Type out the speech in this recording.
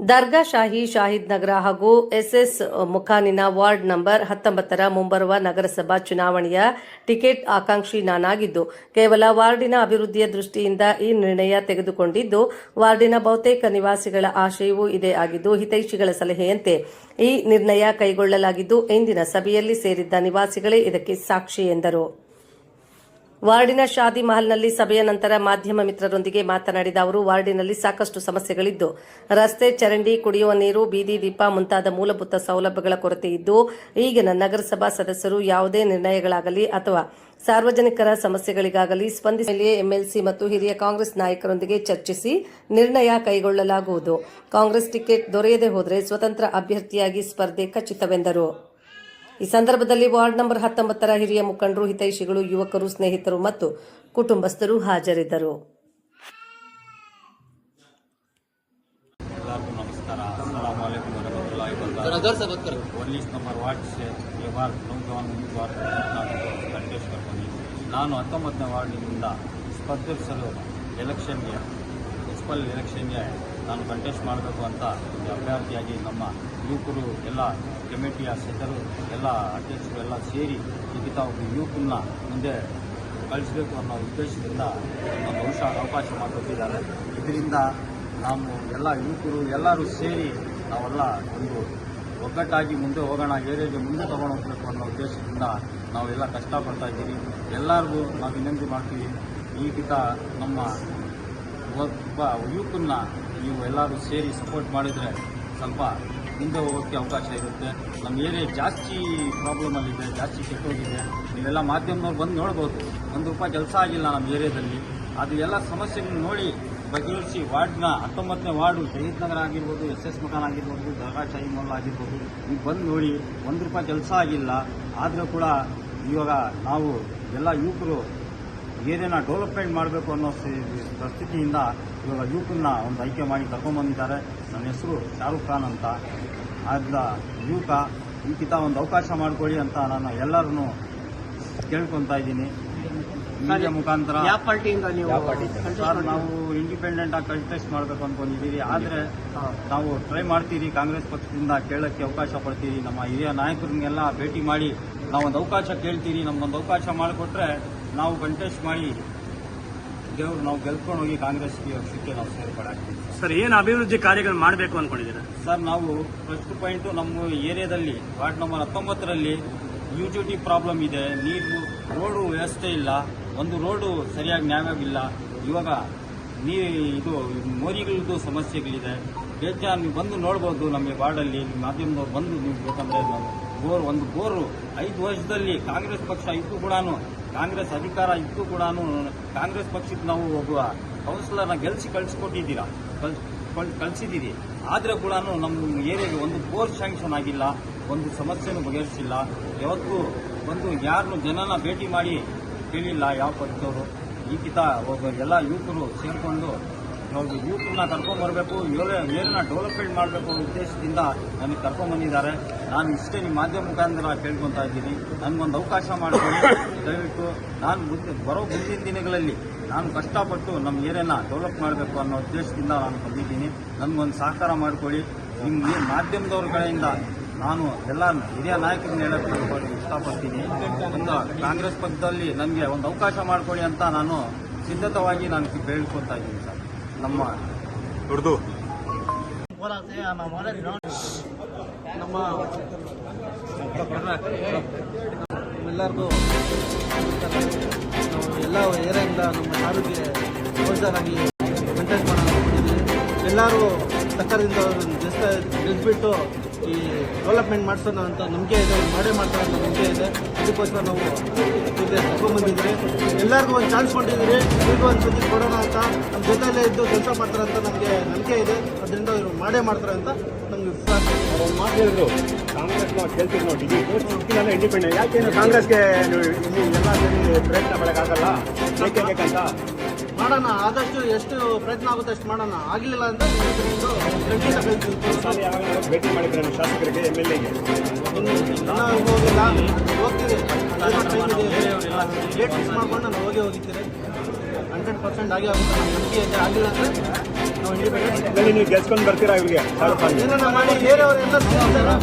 ದರ್ಗಾ ಶಾಹಿ ಶಾಹಿದ್ ನಗರ ಹಾಗೂ S S ಮುಖಾನಿನ ward number 19ರ ಮುಂಬರುವ ನಗರಸಭಾ ಚುನಾವಣೆಯ ಟಿಕೆಟ್ ಆಕಾಂಕ್ಷಿ ನಾನಾಗಿದ್ದು, ಕೇವಲ ವಾರ್ಡಿನ ಅಭಿವೃದ್ಧಿಯ ದೃಷ್ಟಿಯಿಂದ ಈ ನಿರ್ಣಯ ತೆಗೆದುಕೊಂಡಿದ್ದು, ವಾರ್ಡಿನ ಬಹುತೇಕ ನಿವಾಸಿಗಳ ಆಶಯವೂ ಇದೇ ಆಗಿದ್ದು, ಹಿತೈಷಿಗಳ ಸಲಹೆಯಂತೆ ಈ ನಿರ್ಣಯ ಕೈಗೊಳ್ಳಲಾಗಿದ್ದು, ಇಂದಿನ ಸಭೆಯಲ್ಲಿ ಸೇರಿದ್ದ ನಿವಾಸಿಗಳೇ ಇದಕ್ಕೆ ಸಾಕ್ಷಿ ಎಂದರು. ವಾರ್ಡಿನ ಶಾದಿ ಮಹಲ್ನಲ್ಲಿ ಸಭೆಯ ನಂತರ ಮಾಧ್ಯಮ ಮಿತ್ರರೊಂದಿಗೆ ಮಾತನಾಡಿದ ಅವರು, ವಾರ್ಡಿನಲ್ಲಿ ಸಾಕಷ್ಟು ಸಮಸ್ಯೆಗಳಿದ್ದು, ರಸ್ತೆ, ಚರಂಡಿ, ಕುಡಿಯುವ ನೀರು, ಬೀದಿ ದೀಪ ಮುಂತಾದ ಮೂಲಭೂತ ಸೌಲಭ್ಯಗಳ ಕೊರತೆ ಇದ್ದು, ಈಗಿನ ನಗರಸಭಾ ಸದಸ್ಯರು ಯಾವುದೇ ನಿರ್ಣಯಗಳಾಗಲಿ ಅಥವಾ ಸಾರ್ವಜನಿಕರ ಸಮಸ್ಯೆಗಳಿಗಾಗಲಿ ಸ್ಪಂದಿಸಿ ಎಂಎಲ್ಸಿ ಮತ್ತು ಹಿರಿಯ ಕಾಂಗ್ರೆಸ್ ನಾಯಕರೊಂದಿಗೆ ಚರ್ಚಿಸಿ ನಿರ್ಣಯ ಕೈಗೊಳ್ಳಲಾಗುವುದು. ಕಾಂಗ್ರೆಸ್ ಟಿಕೆಟ್ ದೊರೆಯದೆ ಹೋದರೆ ಸ್ವತಂತ್ರ ಅಭ್ಯರ್ಥಿಯಾಗಿ ಸ್ಪರ್ಧೆ ಖಚಿತವೆಂದರು. ಈ ಸಂದರ್ಭದಲ್ಲಿ ವಾರ್ಡ್ ನಂಬರ್ 19ರ ಹಿರಿಯ ಮುಖಂಡರು, ಹಿತೈಷಿಗಳು, ಯುವಕರು, ಸ್ನೇಹಿತರು ಮತ್ತು ಕುಟುಂಬಸ್ಥರು ಹಾಜರಿದ್ದರು. ಎಲ್ಲರಿಗೂ ನಮಸ್ಕಾರ. अस्सलाम वालेकुम रहमतुल्लाहि व बरकातहू. 19 नंबर वार्ड से ये बार नौजवान उम्मीदवार ಕಂಟೆಸ್ಟ್ ಮಾಡ್ತೀನಿ. ನಾನು 19ನೇ ವಾರ್ಡ್ನಿಂದ ಸ್ಪರ್ಧಿಸಲು ಮುನ್ಸಿಪಲ್ ಎಲೆಕ್ಷನ್ಗೆ ನಾನು ಕಂಟೆಸ್ಟ್ ಮಾಡಬೇಕು ಅಂತ ಒಂದು ಅಭ್ಯರ್ಥಿಯಾಗಿ ನಮ್ಮ ಯುವಕರು ಎಲ್ಲ ಕಮಿಟಿಯ ಸದಸ್ಯರು ಎಲ್ಲ ಅಧ್ಯಕ್ಷರು ಎಲ್ಲ ಸೇರಿ ಈಗಿತ ಒಬ್ಬ ಯುವಕನ್ನ ಮುಂದೆ ಕಳಿಸಬೇಕು ಅನ್ನೋ ಉದ್ದೇಶದಿಂದ ನಮ್ಮ ಅವಕಾಶ ಮಾಡಿಕೊಟ್ಟಿದ್ದಾರೆ. ಇದರಿಂದ ನಾವು ಎಲ್ಲ ಯುವಕರು ಎಲ್ಲರೂ ಸೇರಿ ನಾವೆಲ್ಲ ಒಂದು ಒಗ್ಗಟ್ಟಾಗಿ ಮುಂದೆ ಹೋಗೋಣ, ಏರಿಯಾಗೆ ಮುಂದೆ ತಗೊಂಡು ಹೋಗಬೇಕು ಅನ್ನೋ ಉದ್ದೇಶದಿಂದ ನಾವೆಲ್ಲ ಕಷ್ಟಪಡ್ತಾ ಇದ್ದೀವಿ. ಎಲ್ಲರಿಗೂ ನಾವು ವಿನಂತಿ ಮಾಡ್ತೀವಿ, ಈಗಿತ ನಮ್ಮ ಒಬ್ಬ ಯುವಕನ್ನ ನೀವು ಎಲ್ಲರೂ ಸೇರಿ ಸಪೋರ್ಟ್ ಮಾಡಿದರೆ ಸ್ವಲ್ಪ ಮುಂದೆ ಹೋಗೋಕ್ಕೆ ಅವಕಾಶ ಇರುತ್ತೆ. ನಮ್ಮ ಏರಿಯಾ ಜಾಸ್ತಿ ಪ್ರಾಬ್ಲಮಲ್ಲಿದೆ, ಜಾಸ್ತಿ ಕೆಟ್ಟೋಗಿದೆ. ನೀವೆಲ್ಲ ಮಾಧ್ಯಮದವ್ರು ಬಂದು ನೋಡ್ಬೋದು, ₹1 ಕೆಲಸ ಆಗಿಲ್ಲ ನಮ್ಮ ಏರಿಯಾದಲ್ಲಿ. ಅದು ಎಲ್ಲ ಸಮಸ್ಯೆಗಳನ್ನ ನೋಡಿ ಬಗೆಹರಿಸಿ ವಾರ್ಡ್ನ 19ನೇ ವಾರ್ಡು ಶಹೀದ್ ನಗರ ಆಗಿರ್ಬೋದು, ಎಸ್ಎಸ್ ಮಕಾನ್ ಆಗಿರ್ಬೋದು, ದರ್ಗಾ ಶಾಹಿ ಮಹಲ್ ಆಗಿರ್ಬೋದು, ನೀವು ಬಂದು ನೋಡಿ ₹1 ಕೆಲಸ ಆಗಿಲ್ಲ. ಆದರೂ ಕೂಡ ಇವಾಗ ನಾವು ಎಲ್ಲ ಯುವಕರು ಏರಿಯಾನ ಡೆವಲಪ್ಮೆಂಟ್ ಮಾಡಬೇಕು ಅನ್ನೋ ಪರಿಸ್ಥಿತಿಯಿಂದ ಇವಾಗ ಯುವಕರನ್ನ ಒಂದು ಆಯ್ಕೆ ಮಾಡಿ ಕರ್ಕೊಂಡ್ಬಂದಿದ್ದಾರೆ. ನನ್ನ ಹೆಸರು ಶಾರುಖ್ ಖಾನ್ ಅಂತ. ಆದ ಯುವಕ ಈಗಿತ ಒಂದು ಅವಕಾಶ ಮಾಡಿಕೊಡಿ ಅಂತ ನಾನು ಎಲ್ಲರನ್ನೂ ಕೇಳ್ಕೊತಾ ಇದ್ದೀನಿ. ಮೀಡಿಯಾ ಮುಖಾಂತರ ಸರ್, ನಾವು ಇಂಡಿಪೆಂಡೆಂಟ್ ಆಗಿ ಕಂಟೆಸ್ಟ್ ಮಾಡಬೇಕು ಅಂದ್ಕೊಂಡಿದ್ದೀವಿ. ಆದರೆ ನಾವು ಟ್ರೈ ಮಾಡ್ತೀರಿ, ಕಾಂಗ್ರೆಸ್ ಪಕ್ಷದಿಂದ ಕೇಳೋಕ್ಕೆ ಅವಕಾಶ ಪಡ್ತೀರಿ. ನಮ್ಮ ಹಿರಿಯ ನಾಯಕರನ್ನೆಲ್ಲ ಭೇಟಿ ಮಾಡಿ ನಾವೊಂದು ಅವಕಾಶ ಕೇಳ್ತೀರಿ. ನಮಗೊಂದು ಅವಕಾಶ ಮಾಡಿಕೊಟ್ರೆ ನಾವು ಕಂಟೆಸ್ಟ್ ಮಾಡಿ ದೇವರು ನಾವು ಗೆಲ್ಕೊಂಡು ಹೋಗಿ ಕಾಂಗ್ರೆಸ್ಗೆ ಪಕ್ಷಕ್ಕೆ ನಾವು ಸೇರ್ಪಡೆ ಆಗ್ತೀವಿ. ಸರ್, ಏನು ಅಭಿವೃದ್ಧಿ ಕಾರ್ಯಗಳು ಮಾಡಬೇಕು ಅಂದ್ಕೊಂಡಿದ್ದೀರಾ? ಸರ್, ನಾವು ಫಸ್ಟ್ ಪಾಯಿಂಟು ನಮ್ಮ ಏರಿಯಾದಲ್ಲಿ ವಾರ್ಡ್ ನಂಬರ್ 19ರಲ್ಲಿ ಯುಟಿಲಿಟಿ ಪ್ರಾಬ್ಲಮ್ ಇದೆ. ನೀರು, ರೋಡು ವ್ಯವಸ್ಥೆ ಇಲ್ಲ, ಒಂದು ರೋಡು ಸರಿಯಾಗಿ ನ್ಯಾಯವಾಗಿಲ್ಲ. ಇವಾಗ ಇದು ಮೋರಿಗಳದ್ದು ಸಮಸ್ಯೆಗಳಿದೆ. ಬೇಜಾರು ನೀವು ಬಂದು ನೋಡ್ಬೋದು ನಮ್ಮ ವಾರ್ಡಲ್ಲಿ. ಮಾಧ್ಯಮದವ್ರು ಬಂದು ನೀವು ಬೇಕಂದ್ರೆ ಒಂದು ಬೋರು 5 ವರ್ಷದಲ್ಲಿ ಕಾಂಗ್ರೆಸ್ ಪಕ್ಷ ಇದ್ದು ಕೂಡ, ಕಾಂಗ್ರೆಸ್ ಅಧಿಕಾರ ಇದ್ದು ಕೂಡ ಕಾಂಗ್ರೆಸ್ ಪಕ್ಷಕ್ಕೆ ನಾವು ಒಬ್ಬ ಕೌನ್ಸಿಲರ್ನ ಕಳಿಸಿದ್ದೀರಿ. ಆದರೆ ಕೂಡ ನಮ್ಮ ಏರಿಯಾಗೆ ಒಂದು ಬೋರ್ ಸ್ಯಾಂಕ್ಷನ್ ಆಗಿಲ್ಲ, ಒಂದು ಸಮಸ್ಯೆನೂ ಬಗೆಹರಿಸಿಲ್ಲ. ಯಾವತ್ತೂ ಬಂದು ಯಾರನ್ನು ಜನನ ಭೇಟಿ ಮಾಡಿ ಕೇಳಿಲ್ಲ ಯಾವ ಪಕ್ಷದವರು. ಈಗಿತ ಒಬ್ಬ ಎಲ್ಲ ಯುವಕರು ಸೇರಿಕೊಂಡು ನಾವು ಯುವಕರನ್ನ ಕರ್ಕೊಂಡ್ಬರಬೇಕು, ಏರಿಯಾನ ಡೆವಲಪ್ಮೆಂಟ್ ಮಾಡಬೇಕು ಅನ್ನೋ ಉದ್ದೇಶದಿಂದ ನನಗೆ ಕರ್ಕೊಂಡ್ಬಂದಿದ್ದಾರೆ. ನಾನು ಇಷ್ಟೇ ನಿಮ್ಮ ಮಾಧ್ಯಮ ಮುಖಾಂತರ ಕೇಳ್ಕೊತಾ ಇದ್ದೀನಿ. ನನಗೊಂದು ಅವಕಾಶ ಮಾಡಿಕೊಂಡು ದಯವಿಟ್ಟು ನಾನು ಮುಂದಿನ ದಿನಗಳಲ್ಲಿ ನಾನು ಕಷ್ಟಪಟ್ಟು ನಮ್ಮ ಏರಿಯಾನ ಡೆವಲಪ್ ಮಾಡಬೇಕು ಅನ್ನೋ ಉದ್ದೇಶದಿಂದ ನಾನು ಬಂದಿದ್ದೀನಿ. ನನಗೊಂದು ಸಹಕಾರ ಮಾಡಿಕೊಳ್ಳಿ. ನಿಮ್ಮ ಮಾಧ್ಯಮದವ್ರ ಕಡೆಯಿಂದ ನಾನು ಎಲ್ಲ ಹಿರಿಯ ನಾಯಕರನ್ನ ಹೇಳೋಕ್ಕೆ ಇಷ್ಟಪಡ್ತೀನಿ. ಒಂದು ಕಾಂಗ್ರೆಸ್ ಪಕ್ಷದಲ್ಲಿ ನನಗೆ ಒಂದು ಅವಕಾಶ ಮಾಡಿಕೊಡಿ ಅಂತ ನಾನು ಸಿದ್ಧತವಾಗಿ ನಾನು ಬೇಡ್ಕೊತಾ ಇದ್ದೀನಿ ಸರ್. ನಮ್ಮ ಉರ್ದು ಎಲ್ಲರಿಗೂ ಎಲ್ಲ ಏರಿಯಾದಿಂದ ನಮ್ಮ ಶಾರುಗೆ ಕೌನ್ಸಿಲರಾಗಿ ಕಂಟೆಸ್ಟ್ ಮಾಡೋಣ. ಎಲ್ಲರೂ ಸರ್ಕಾರದಿಂದ ಗೆಲ್ಸ್ಬಿಟ್ಟು ಈ ಡೆವಲಪ್ಮೆಂಟ್ ಮಾಡಿಸೋಣ ಅಂತ ನಂಬಿಕೆ ಇದೆ, ಮಾಡೇ ಮಾಡ್ತಾರೆ ಅಂತ ನಂಬಿಕೆ ಇದೆ. ಅದಕ್ಕೋಸ್ಕರ ನಾವು ಕರ್ಕೊಂಡ್ಬಂದಿದ್ದೀರಿ. ಎಲ್ಲರಿಗೂ ಒಂದು ಚಾನ್ಸ್ ಕೊಟ್ಟಿದ್ದೀರಿ, ಈಗ ಒಂದು ಸುದ್ದಿ ಕೊಡೋಣ ಅಂತ. ನಮ್ಮ ಜೊತೆಯಲ್ಲೇ ಇದ್ದು ಕೆಲಸ ಮಾಡ್ತಾರೆ ಅಂತ ನಮಗೆ ನಂಬಿಕೆ ಇದೆ. ಅದರಿಂದ ಇವರು ಮಾಡೇ ಮಾಡ್ತಾರೆ ಅಂತ ನಮ್ಗೆ ವಿಶ್ವಾಸ. ಮಾತು ಹೇಳಿದ್ರು, ಕಾಂಗ್ರೆಸ್ನ ಗೆಲ್ತೀವಿ ನೋಡಿ, ಇಂಡಿಪೆಂಡೆಂಟ್ ಯಾಕೆ ಕಾಂಗ್ರೆಸ್ಗೆ ಎಲ್ಲ ಸೇರಿ ಪ್ರಯತ್ನ ಮಾಡೋಕ್ಕಾಗಲ್ಲ, ಬೇಕಂತ ಮಾಡೋಣ. ಆದಷ್ಟು ಎಷ್ಟು ಪ್ರಯತ್ನ ಆಗುತ್ತೆ ಅಷ್ಟು ಮಾಡೋಣ. ಆಗಲಿಲ್ಲ ಅಂತ ಭೇಟಿ ಮಾಡಿದ್ರೆ ಶಾಸಕರಿಗೆ, MLAಗೆ ಹೋಗ್ತೀವಿ. ಡೇಟ್ ಫಿಕ್ಸ್ ಮಾಡ್ಕೊಂಡು ನಾನು ಹೋಗಿರ್ತೀರಿ. 100% ಆಗಿ ಆಗುತ್ತೆ. ನಮ್ಮ ನಂಬಿಕೆ ಇದೆ. ಆಗಿಲ್ಲ ಅಂದರೆ ನಾವು ಇಂಡಿಪೆಂಡೆಂಟ್ ನೀವು ಗೆಲ್ಸ್ಕೊಂಡು ಬರ್ತೀರಾ ಇವ್ರಿಗೆ ಶಾರುಖ್ ಖಾನ್ ಏನಾರ ಮಾಡಿ ಬೇರೆಯವರು ಎಲ್ಲ ಸೇರ್ತಾರೆ